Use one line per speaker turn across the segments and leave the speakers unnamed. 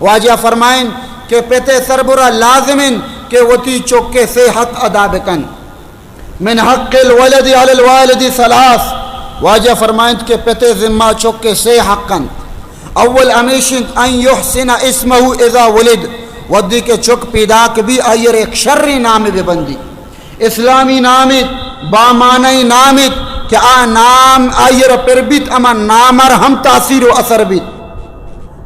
واجہ فرمائیں کہ پتے سربرا لازمن کہ وتی چوکے سے حق ادا بکن من حق الولد علی الوالد ثلاث واجہ فرمائیں کہ پتے ذمہ چوکے سے حقن اول امیشن ان یحسن اسمہ اذا ولد ودی کے چک پیداک بھی آئیر ایک شرری نام بے بندی اسلامی نامت بامانی نامت کہ آ نام آئیر پر بیت اما نامر ہم تاثیر و اثر بیت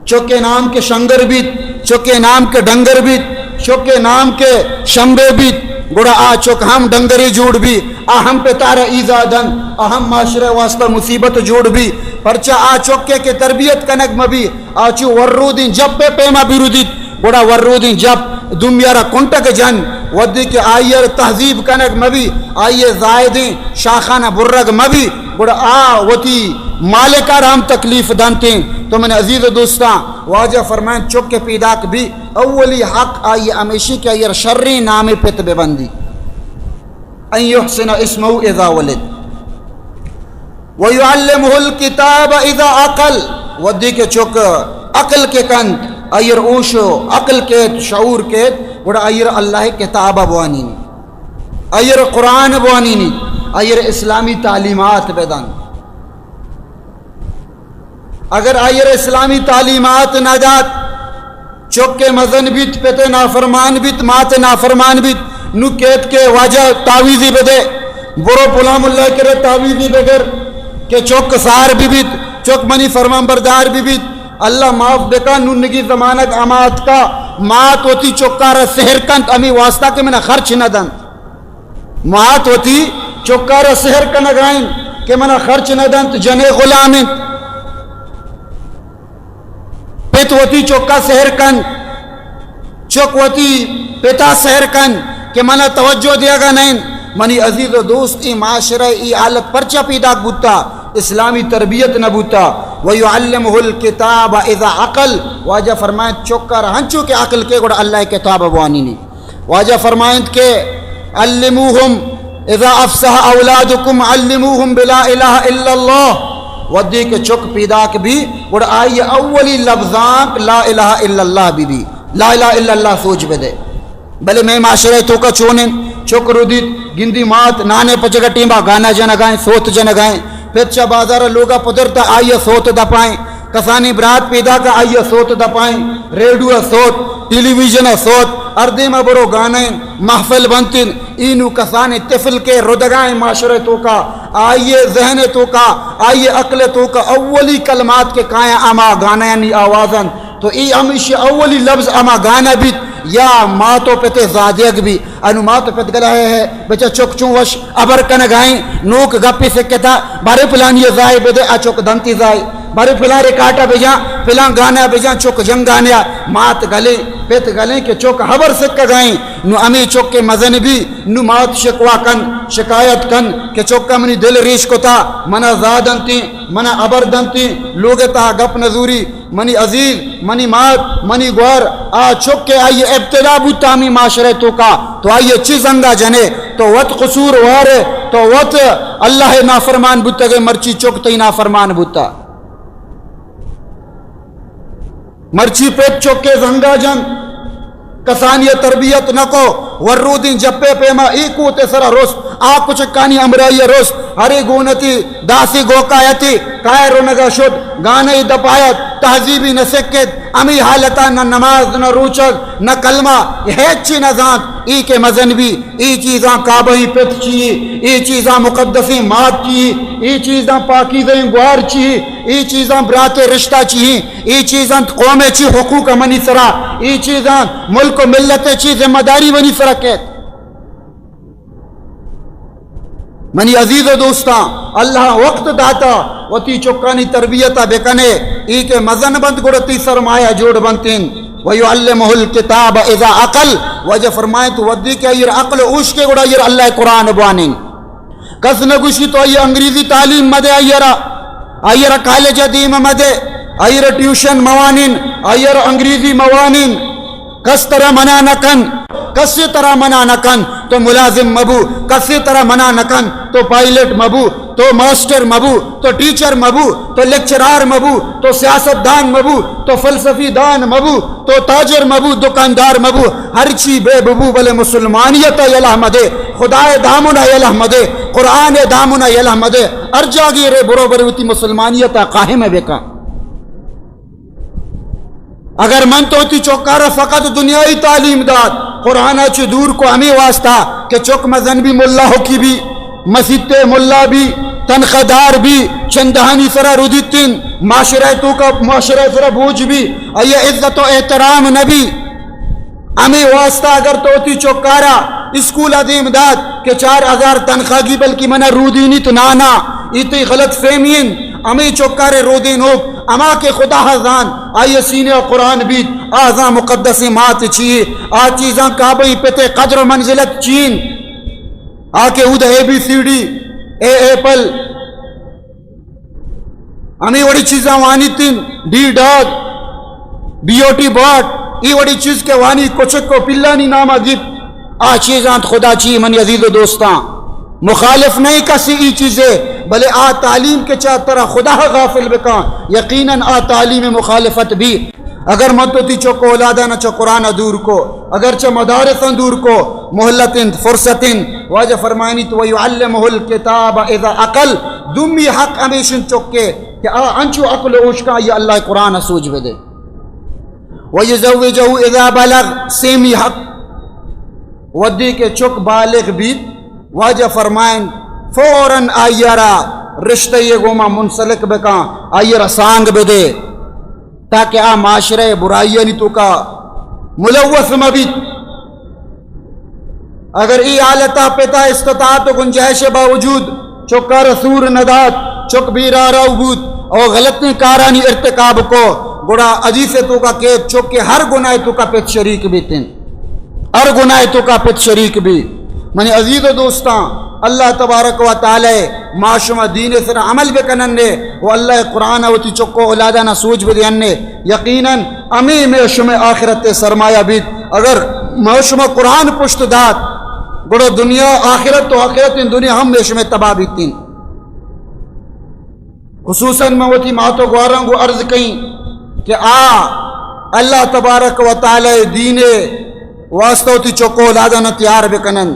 چوکے نام کے شنگر بیت چوکے نام کے ڈنگر بیت چوکے نام کے شمبے بیت گوڑا آ چوک ہم ڈنگری جوڑ بھی آ ہم پہ تارا ایزادن آ ہم معاشرے واسطہ مصیبت جوڑ بھی پرچہ آ چوکے کے تربیت کنک مبی آچو ورودین جب پہ پیما بیرودیت گوڑا ورودین جب دمیارا کنٹک جن ودی کے آئیر تہذیب کنک مبی آئیے زائدین شاخانہ برگ مبی گوڑا آ وتی مالکار ہم تکلیف دانتیں تو میں نے عزیز دوستاں واجہ فرمائیں چوکے پیداک بھی اولی حق آئیے امیشی کے آئیر شرری نامی پت بے بندی ان یحسن اسمہ اذا ولد ویعلمہ الکتاب اذا عقل ودی کے چوک عقل کے کند آئیر اوشو عقل کے شعور کے وڑا آئیر اللہ کتاب بوانینی آئیر قرآن بوانینی آئیر اسلامی تعلیمات بیدان اگر آئیر اسلامی تعلیمات نہ دات چوکے مزن بیت پیتے نافرمان بیت مات نافرمان بیت نو کہت کے واجہ تعویزی بدے برو پلام اللہ کرے تعویزی بگر کہ چوک سار بھی بیت چوک منی فرمان بردار بھی بیت اللہ معاف بکا نونگی زمانک امات کا مات ہوتی چوکارہ سہر کنت امی واسطہ کے منہ خرچ نہ دن مات ہوتی چوکارہ سہر کنک آئین کہ منہ خرچ نہ دن جنے غلامن پیت ہوتی چوکا سہر کن چوک ہوتی پیتا سہر کن کہ منہ توجہ دیا گا نہیں منی عزیز و دوست ای معاشرہ ای حالت پرچہ پیدا بوتا اسلامی تربیت نہ بوتا وَيُعَلِّمُهُ الْكِتَابَ اِذَا عقل واجہ فرمائیں چوکا رہنچو کے عقل کے گوڑا اللہ کتاب بوانینی واجہ فرمائیں کہ عَلِّمُوهُمْ اِذَا أَفْسَحَ أَوْلَادُكُمْ عَلِّمُوهُمْ بِلَا إِلَهَ إِلَّا اللَّهِ ودی کے چوک پیداک بھی گوڑا آئی اولی لفظاں لا الہ الا اللہ بھی لا الہ الا اللہ سوچ بدے بلے میں معاشرے تو کا چونن چوک رودیت گندی مات نانے پچگا ٹیمبا گانا جنہ گائیں سوت جنہ گائیں پھرچہ بازار لوگا پدرتا آئیے سوت دپائیں کسانی برات پیدا کا آئیے سوت دپائیں ریڈیو سوت ٹیلی ویژن سوت اردے میں برو گانے محفل بنتن اینو کسانی طفل کے ردگائیں معاشرے تو کا آئیے ذہن تو کا آئیے عقل تو کا اولی کلمات کے کائیں اما گانا یعنی آوازن تو ای ہمیشہ اولی لفظ اما گانا بھی یا ماتو پتے زادیگ بھی انو ماتو پت گلہ ہے بچہ چوک چون وش ابر کن گائیں نوک گپی سکتا بارے پلان یہ زائے بدے چوک دنتی زائے بارے پلان ریکاٹا بجاں پلان گانا بجاں چوک جنگ گانیا مات گلے پیت گلے کہ چوک حبر سکا گائیں نو امی چوک کے مزن بھی نو مات شکوا کن شکایت کن کہ چوک کا منی دل ریش کو تا منا زادنتی منا عبر دنتی لوگ تا گپ نظوری منی عزیز منی مات منی گوار آ چوک کے آئیے ابتدا بوتا ہمی معاشرے تو کا تو آئیے چیز انگا جنے تو وط قصور وارے تو وط اللہ نافرمان بوتا گئے مرچی چوک تی نافرمان بوتا مرچی پیٹ چوک کے زنگا جن کسانی تربیت نکو ورودین جپے پیما ایکو تیسرا روس آ کچھ کانی امرائی روس ہری گونتی داسی گوکایتی کائرو نگا شد گانے دپایت تہذیبی نہ سکت امی حالتا نہ نماز نہ روچک نہ کلمہ ہیچی نہ زانت ای کے مزن بھی ای چیزاں کعبہی پت چی ای چیزاں مقدسی مات چی ای چیزاں پاکیزیں گوار چی ای چیزاں برات رشتہ چی ای چیزاں قوم چی حقوق منی سرا ای چیزاں ملک و ملت چی ذمہ داری منی سرا کہت منی عزیز و دوستاں اللہ وقت داتا وتی چکانی تربیتا بکنے ای کے مزن بند گڑتی سرمایہ جوڑ بنتین وَيُعَلِّمُهُ الْكِتَابَ اِذَا عقل وجہ فرمائیں تو ودی کہ ایر عقل اوش کے گڑا ایر اللہ قرآن بوانین کس نگوشی تو ایر انگریزی تعلیم مدے ایر کالج دیم مدے ایر ٹیوشن موانین ایر انگریزی موانین کس طرح منع نکن کسی طرح منع نکن تو ملازم مبو کسی طرح منع نکن تو پائلٹ مبو تو ماسٹر مبو، تو ٹیچر مبو، تو لیکچرار مبو، تو سیاست دان مبو، تو فلسفی دان مبو، تو تاجر مبو، دکاندار مبو، ہر چی بے ببو بلے مسلمانیت یلہ مدے، خدای دامنا یلہ مدے، قرآن دامنا یلہ مدے، ارجاگی رے برو بروتی مسلمانیت قائم بکا. اگر من تو تی چوکارا فقط دنیای تعلیم داد قرآن چی دور کو ہمیں واسطہ کہ چوک مزن بھی ملا ہو کی بھی مسجد ملا بھی تنخدار بھی چندہانی سرا ردیتن معاشرہ تو کا معاشرہ سرا بوجھ بھی اے عزت و احترام نبی ہمیں واسطہ. اگر تو تی چوکارا اسکول عظیم داد کہ 4000 تنخواہ کی بلکہ منہ رودی نیت نانا ایتی غلط فہمین ہمیں چوکارے رودین ہوک اما کے خدا حضان آئیے سینے قرآن بیت آزاں مقدس مات چیئے آ چیزاں کعبی پتے قدر و منزلت چین آکے اودہ A B C D A apple ہمیں وڑی چیزاں وانی تین D dog B O T bot ای وڑی چیز کے وانی کچھ کو پلانی نامہ گیت آ چیزاں خدا چی من عزیز و دوستاں مخالف نہیں کسی ای چیزیں بلے آ تعلیم کے چاہ طرح خدا غافل بکا یقیناً آ تعلیم مخالفت بھی. اگر مدتی چوکو اولادانا چو قرآن دور کو اگرچہ مدارساں دور کو محلتن فرصتن واجہ فرمائنی تو ویعلمہ الکتاب اذا عقل دمی حق ہمیشن چوکے کہ آ انچو عقل اوشکا یہ اللہ قرآن سوج بدے ویزوجہ اذا بلغ سیمی حق ودی کے چک بالغ بیت واجہ فرمائن فوراً آئیرا رشتہ یہ گوما منسلک بکا آئیرا سانگ بدے تاکہ آ معاشرہ برائیانی تو کا ملوث مبیت. اگر ای آلتا پتا استطاعت و گنجائش باوجود چکا رسور ندات چک بیرارا بود اور غلط کارانی ارتکاب کو گڑا عزیز تو کا کہ چک کے ہر گناہ تو کا پت شریک بھی تن ہر گناہ تو کا پت شریک بھی. منی عزیز و دوستاں اللہ تبارک و تعالی معاشمہ دین سر عمل بکنن نے وہ اللہ قرآن و تی چکو اولادانا سوچ بدین نے یقیناً امی میں شمع آخرت سرمایہ بیت. اگر معاشمہ قرآن پشت دات گڑو دنیا آخرت تو آخرت ان دنیا ہم میں شمع تباہ بیتین. خصوصاً موتی ماتو گواروں کو عرض کہیں کہ اللہ تبارک و تعالی دین واسطہ تی چکو اولادانا تیار بکنن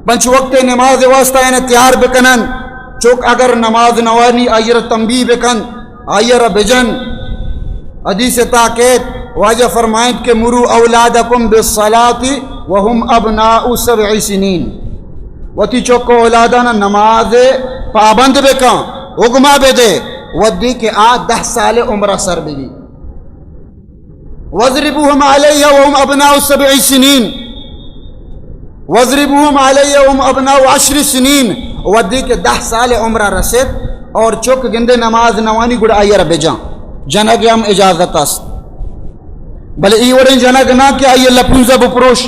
پنچ وقت نماز واسطہ انہیں تیار بکنن چوک اگر نماز نوانی آئیر تنبیہ بکن آئیر بجن حدیث تاکید واجہ فرمائیں کہ مرو اولادکم بالصلاة وهم ابناء 7 سنین وتی چوکو اولادانا نماز پابند بکن حکمہ بدے ودی کہ 10 سال عمرہ سر بھی وضربوہم علیہ وهم ابناء 7 سنین وضربوہم علیہ وهم ابناء 10 سنین ودی کہ 10 سال عمرہ رسید اور چوک گندے نماز نوانی گڑ آئیر بجان جنگ ہم اجازت است بلے ای وڑیں جنگ نہ کہ آئیے لپنزہ بپروش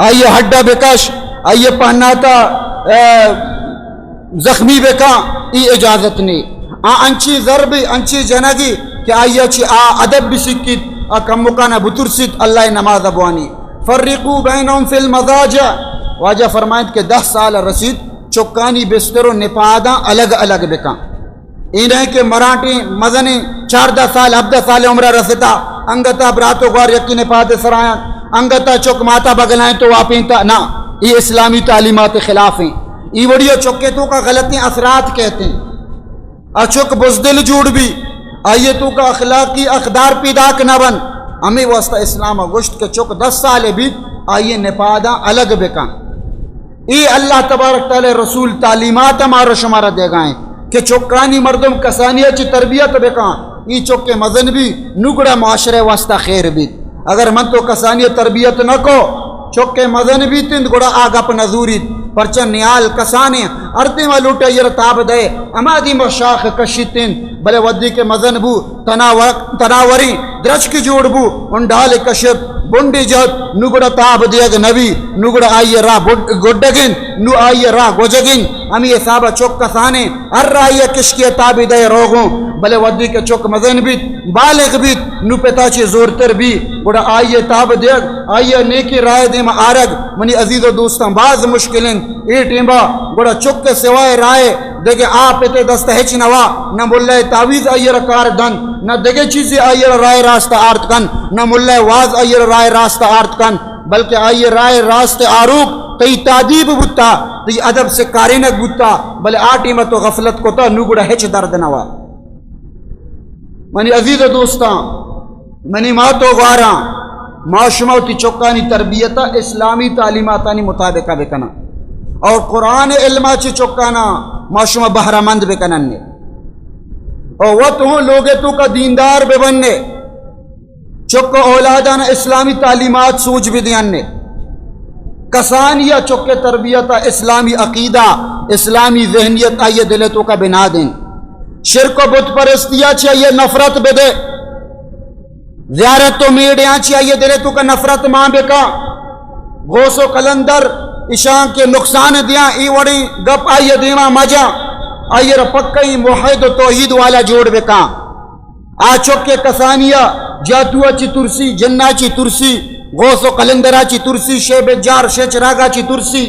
آئیے ہڈا بکش آئیے پہناتا زخمی بکا ای اجازت نہیں. انچی ضربی انچی جنگی کہ آئیے چی ادب بسکت کم مکانہ بترسید اللہ نماز ابوانی فرقو بینہم فی المضاجع واجہ فرمائیں کہ 10 سال رسید چکانی بستر و نپاداں الگ الگ بکاں انہیں کہ مراٹی مزنی 14 سال 17 سال عمرہ رسیتا انگتا براتو گوار یقین نپاد سرائیں انگتا چک ماتا بگلائیں تو واپیں تا نا یہ اسلامی تعلیمات خلاف ہیں. ای وڑیو چکے تو کا غلطی اثرات کہتے ہیں اچک بزدل جوڑ بھی آئیے تو کا اخلاقی اقدار پیداک نہ بن ہمیں واسطہ اسلام گشت کے چک 10 سال بھی آئیے نپاداں الگ بکاں. ای اللہ تبارک تعالی رسول تعلیمات ہمارا شمارہ دے گائیں کہ چکانی مردم کسانیہ چی تربیت بکاں ای چک کے مزن بھی نگڑا معاشرے واسطہ خیر بھی. اگر من تو کسانیہ تربیت نہ کو چک کے مزن بھی تند گڑا آگا پا نظوریت پرچہ نیال کسانے ارتی میں لوٹے یہ رتاب دے اما دی مشاخ کشیتن بلے ودی کے مزن بو تناوری درچ کی جوڑ بو انڈال کشت بنڈی جت نگڑا تاب دیگ نبی نگڑا آئیے راہ گڈگن نو آئیے راہ گوجگن امی صحابہ چک کسانے ار رائیے کشکی تابی دے روگوں بلے ودی کے چک مزن بیت بالغ بیت نو پتا چی زورتر بھی گوڑا آئیے تاب دیگ آئیے نیکی رائے دیم آرگ منی عزیز و دوستان بعض مشکلیں ای ٹیمبا گوڑا چک کے سوائے رائے دیکھے آپ تے دست ہچ نوا نہ ملہ تعویز آئیر کار دن نہ دیکھے چیزی آئیر رائے راستہ آرت کن نہ ملہ واز آئیر رائے راستہ آرت کن بلکہ آئیر رائے راستہ آروک تی تعدیب بوتا تی ادب سے کارینک بوتا بلے آٹی میں تو غفلت کو تا نو گوڑا ہچ درد نوا منی عزیز دوستان منی ماتو غاراں معاشمہ تی چکانی تربیتا اسلامی تعلیماتانی مطابقہ بکنا اور قرآن علمہ چی چکانا معاشمہ بہرہ مند بکننے اور وہ تو لوگے تو کا دیندار بے بننے چک اولادانا اسلامی تعلیمات سوچ بھی دیاننے کسانیہ چکے تربیتا اسلامی عقیدہ اسلامی ذہنیت آئیے دلے تو کا بنا دیں شرک و بت پرستیا چاہیے نفرت بے دے زیارت تو میڈیاں چاہیے دلے تو کا نفرت ماں بکا غوث و قلندر اشان کے نقصان دیاں ای وڑی گپ آئیے دیما مجا آئیے رپکئی موحد و توحید والا جوڑ بکا آ چکے کسانیہ جاتوہ چی ترسی جنہ چی ترسی غوث و قلندرہ چی ترسی شیب جار شیچراغا چی ترسی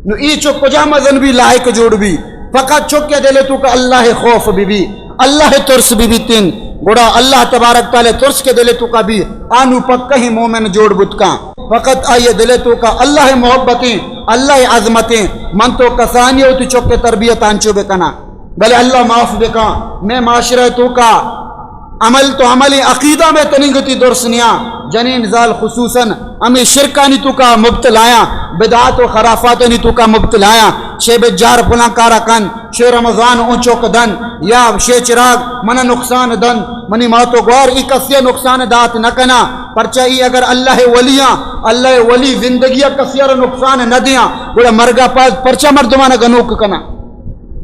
نو ای چک کجا مزن بھی لائق جوڑ بھی فقط چکے دلے تو کہ اللہ خوف بھی اللہ ترس بھی تین گوڑا اللہ تبارک تعالی ترس کے دلے تو کا بھی آنو پکہ ہی مومن جوڑ بتکا فقط آئیے دلے تو کا اللہ محبتیں اللہ عظمتیں من تو کسانی ہوتی چکے تربیت آنچو بکنا بلے اللہ معاف بکا میں معاشرہ تو کا عمل تو عملی عقیدہ میں تنگتی درسنیا جنین زال خصوصاً امی شرکانی تو کا مبتلایا بدعات و خرافاتانی تو کا مبتلایا شیب جار پلان کارا کن شی رمضان اونچوک دن یا شی چراغ من نقصان دن منی ماتو گوار ای کسی نقصان دات نکنا پرچہ ای اگر اللہ ولیاں اللہ ولی زندگیہ کسی نقصان نہ دیاں گوڑا مرگا پاد پرچہ مردمانہ گنوک کنا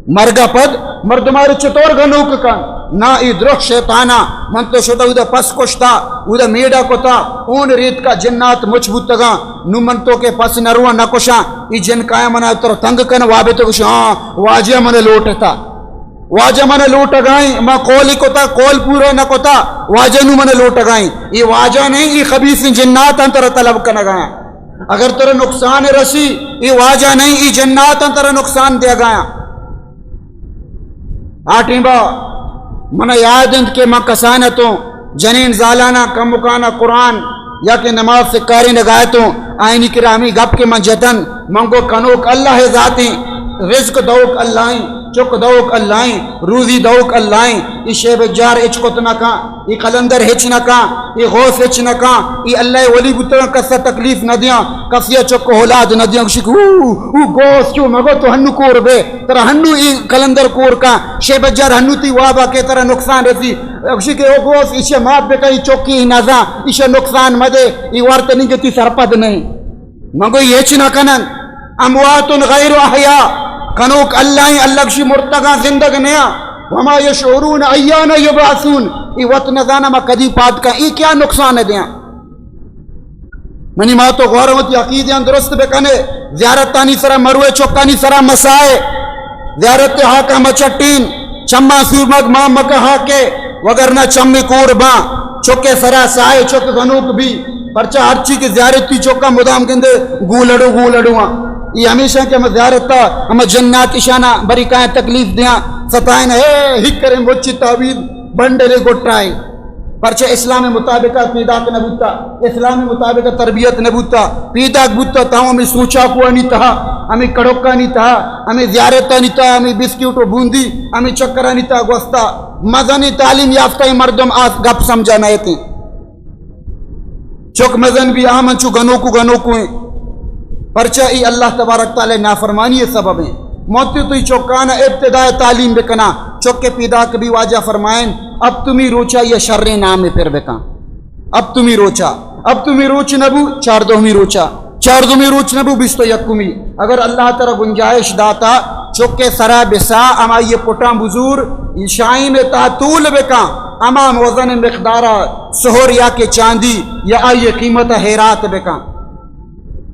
مرگا پد مردمار چطور گنوک کن نا ای درخ شیطانا من تو شدہ او دا پس کشتا او دا میڈا کو تا اون ریت کا جنات مچ بوتگا نو من تو کے پس نروہ نہ کشا ای جن کایا منا تر تنگ کن وابے تو کشا ہاں واجہ من لوٹتا واجہ من لوٹ گائیں ما قولی کو تا قول پورا نہ کو تا واجہ نو من لوٹ گائیں ای واجہ نہیں ای خبیث جنات انتر طلب کن گائیں اگر تر نقصان رسی ای واجہ نہیں ای جنات انتر نقصان دے گائیں آٹھیں با منہ یاد اند کے ماں کسانتوں جنین زالانہ کم مکانہ قرآن یا کہ نماز سے کاری نگایتوں آئینی کرامی گپ کے منجتن منگو کنوک اللہ ذاتی رزق دوک اللہ چک دوک اللہ روزی دوک اللہ ای شیب جار اچکت نکا ای قلندر ہچ نکا ای غوث ہچ نکا ای اللہ ولی بتنا کسا تکلیف نہ دیاں کسیا چک اولاد نہ دیاں شک او غوث چو مگو تو ہنو کور بے ترہ ہنو ای قلندر کور کا شیب جار ہنو تی وابا کے ترہ نقصان رسی اکشی کہ او غوث اسے ماپ بے کئی چوکی نازا اسے نقصان مدے ای وارت نہیں گتی سرپد نہیں مگو یہ ہچ نکنن اموات غیر احیاء کنوک اللہ اللہ کشی مرتگا زندگ نیا وما یشعرون ایانا یبعثون ای وطن زانا ما کدی پاد کا ای کیا نقصان دیا منی ماتو غورمتی عقیدیاں درست بکنے زیارتانی سرا مروے چوکانی سرا مسائے زیارت حاکہ مچٹین چمہ سورمک ماں مکہ حاکے وگرنہ چمی کورباں چوکے سرا سائے چوک غنوک بھی پرچہ ہر چی کی زیارتی چوکا مدام کندے گولڑو یہ ہمیشہ کہ ہم زیارت تا ہم جنات اشانہ بری کائیں تکلیف دیاں ستائیں ہک کریں مچی تعوید بندرے گٹائیں پرچہ اسلام مطابقہ پیداک نبوتا اسلام مطابقہ تربیت نبوتا پیداک بوتا تا ہمیں سوچا کوا نہیں تہا ہمیں کڑوکا نہیں تہا ہمیں زیارتا نہیں تہا ہمیں بسکیٹ و بوندی ہمیں چکرہ نہیں تہا گوستا مزنی تعلیم یافتہ مردم آس گپ سمجھا نہ تھے چک مزن بھی آمن چو گنوکو ہیں پرچہ ای اللہ تبارک تعالی نافرمانی سبب ہیں موتی تو چوکانا ابتداء تعلیم بکنا چوک کے پیدا کبھی واجہ فرمائیں اب تمہیں روچا یہ شر نام پھر بکا اب تمہیں روچ نبو چار دومی روچ نبو بیستو یکمی اگر اللہ تعالی گنجائش داتا چوک کے سرا بسا اما یہ پٹا بزور شائی میں تاتول بکا اما وزن مقدارہ سہور یا کے چاندی یا آئیے قیمت حیرات بکا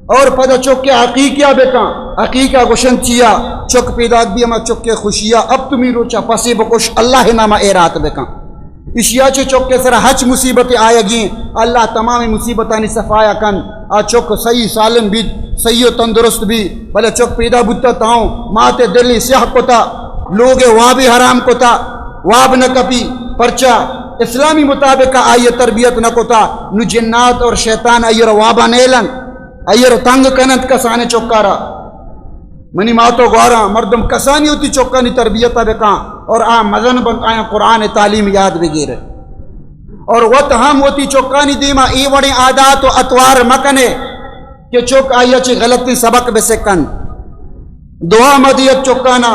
اور پدا چک کے عقیقیہ بکا عقیقہ گوشن چیا چک پیدا بھی اما چک کے خوشیہ اب تمہیں روچا پسی بکش اللہ نامہ ایرات بکا اشیا چو چوک کے سرا ہچ مصیبت آیا گی اللہ تمام مصیبتانی صفایا کن آ چوک صحیح سالم بھی صحیح و تندرست بھی بلے چوک پیدا بودتا تاؤں ماتے دلی سیاہ کتا لوگے وابی حرام کتا واب نہ کپی پرچا اسلامی مطابق آئیے تربیت نہ کتا نو جنات اور شیطان آئیر وابا نیلن آئیر تنگ کنند کسانے چوکارا منی ماتو گوارا مردم کسانی ہوتی چوکانی تربیت بکاں اور مزن بن آیا قرآن تعلیم یاد بگیرے اور وط ہم ہوتی چوکانی دیما ای وڑی عادات و اتوار مکنے کہ چوک آیا چی غلطی سبق بسکن دعا مدیت چوکانا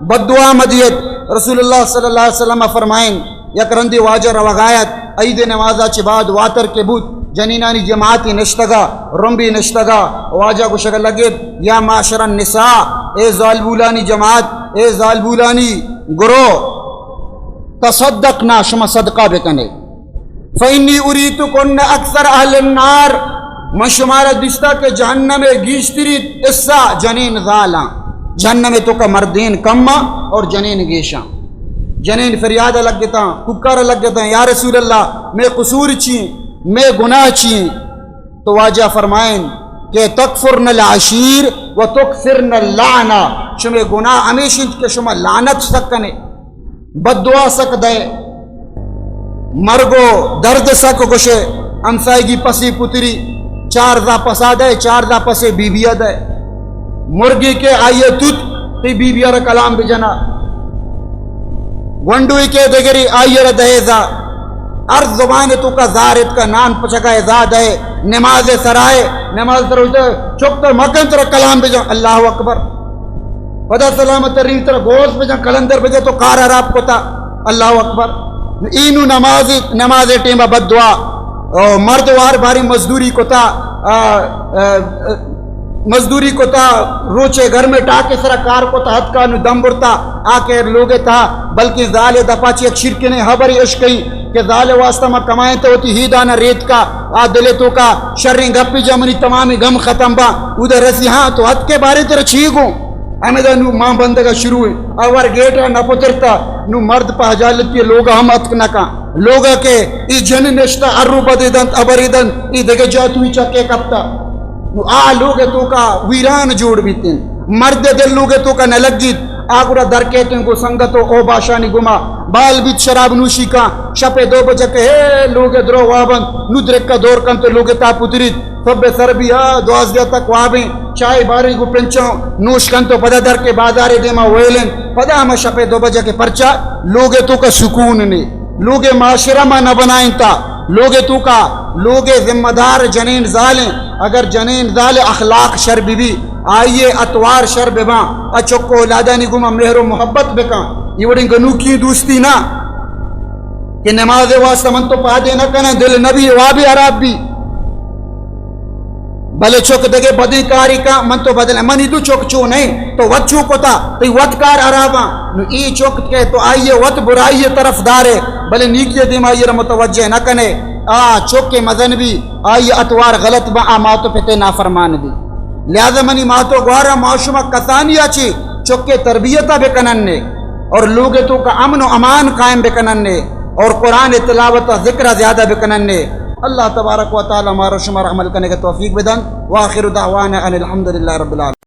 بد دعا مدیت رسول اللہ صلی اللہ علیہ وسلم فرمائیں یک رندی واجر وغایت عید نمازہ چی بعد واتر کے بود جنینانی جماعتی نشتگا رنبی نشتگا واجہ کو شکل لگے یا معاشر النساء اے ظالبولانی جماعت اے ظالبولانی گروہ تصدقنا شما صدقہ بکنے فإنی اریتکن اکثر اہل النار من شمارا دشتا کے جہنم گیشتری اسا جنین ذالا جہنم تو کا مردین کما اور جنین گیشاں جنین فریاد لگ گتا ککر لگ گتا یا رسول اللہ میں قصور چین میں گناہ چین تو واجہ فرمائیں کہ تکفرن العشیر و تکفرن اللعنہ شما گناہ ہمیشن کہ شما لعنت سکنے بد دعا سک دے مرگو درد سک گوشے امسائے گی پسی پتری چار دا پسا دے چار دا پسے بی بیا دے مرگی کے آئیے تت تی بی بیا را کلام بجنا گونڈوئی کے دگری آئیے را دہیزا ارض زبان تو کا زارت کا نان پچکا ازاد ہے نماز سرائے نماز سرائے چکتا مکن ترہ کلام بجا اللہ اکبر پدا سلامت رنگ ترہ گوز بجا کلندر بجا تو کار عراب کو تا اللہ اکبر اینو نماز ٹیمہ بد دعا مرد وار باری مزدوری کو تا مزدوری کو تا روچے گھر میں ٹاکے سرا کار کو تا حد کا نو دم برتا آکے لوگے تا بلکہ ظال دپاچی ایک شرکے نے حبری عشقی کہ ظال واسطہ میں کمائیں تو ہوتی ہی دانا ریت کا آدلے تو کا شرین گپی جمنی تمامی غم ختم با ادھر رسی ہاں تو حد کے بارے تر چھیگوں امیدہ نو ماں بندگا شروع ہے اور گیٹا نہ پترتا نو مرد پا حجالتی لوگا ہم اتکنکا لوگا کے ای جن نشتا ارو بدیدن ابریدن ای دگے جاتوی چکے کپتا نو لوگے تو کا ویران جوڑ بیتن مرد دل لوگے تو کا نلگید آگرہ درکیتن کو سنگتو او باشانی گما بال بیت شراب نوشی کا شپے 2 بجے کے ہے لوگے درو وابن نو درک کا دور کن تو لوگے تا پترید سب سر بھی 12 تک وابیں چائے باری کو پنچوں نوش کن تو پدا در کے بازار دیما ویلن پدا ہم شپے 2 بجے کے پرچا لوگے تو کا سکون نے لوگے معاشرہ میں نہ بنائیں تا لوگے تو کا لوگے ذمہ دار جنین ظالیں اگر جنین ظال اخلاق شر بھی آئیے اتوار شر بباں اچکو اولادانی گما مہر و محبت بکاں یہ وڑی گنو کی دوستی نا کہ نماز واسطہ من تو پا دے نہ کنا دل نبی وابی عراب بھی بلے چوک دگے بدی کاری کا من تو بدل منی دو چوک چو نہیں تو وط چوک ہوتا تو وط کار عراباں نو ای چوک کے تو آئیے وط برائی طرف دارے بلے نیکی دیم آئیے متوجہ نہ کنے چوک کے مزن بھی آئیے اتوار غلط با آماتو پتے نافرمان بھی لہذا منی ماتو گوارا معاشمہ کسانی آچی چوک کے تربیتہ بکنن نے اور لوگے تو کا امن و امان قائم بکنن نے اور قرآن تلاوت ذکر زیادہ بکنن نے اللہ تبارک و تعالی ہمارا شمار عمل کرنے کا توفیق بدن وآخر دعوانا ان الحمدللہ رب العالمین.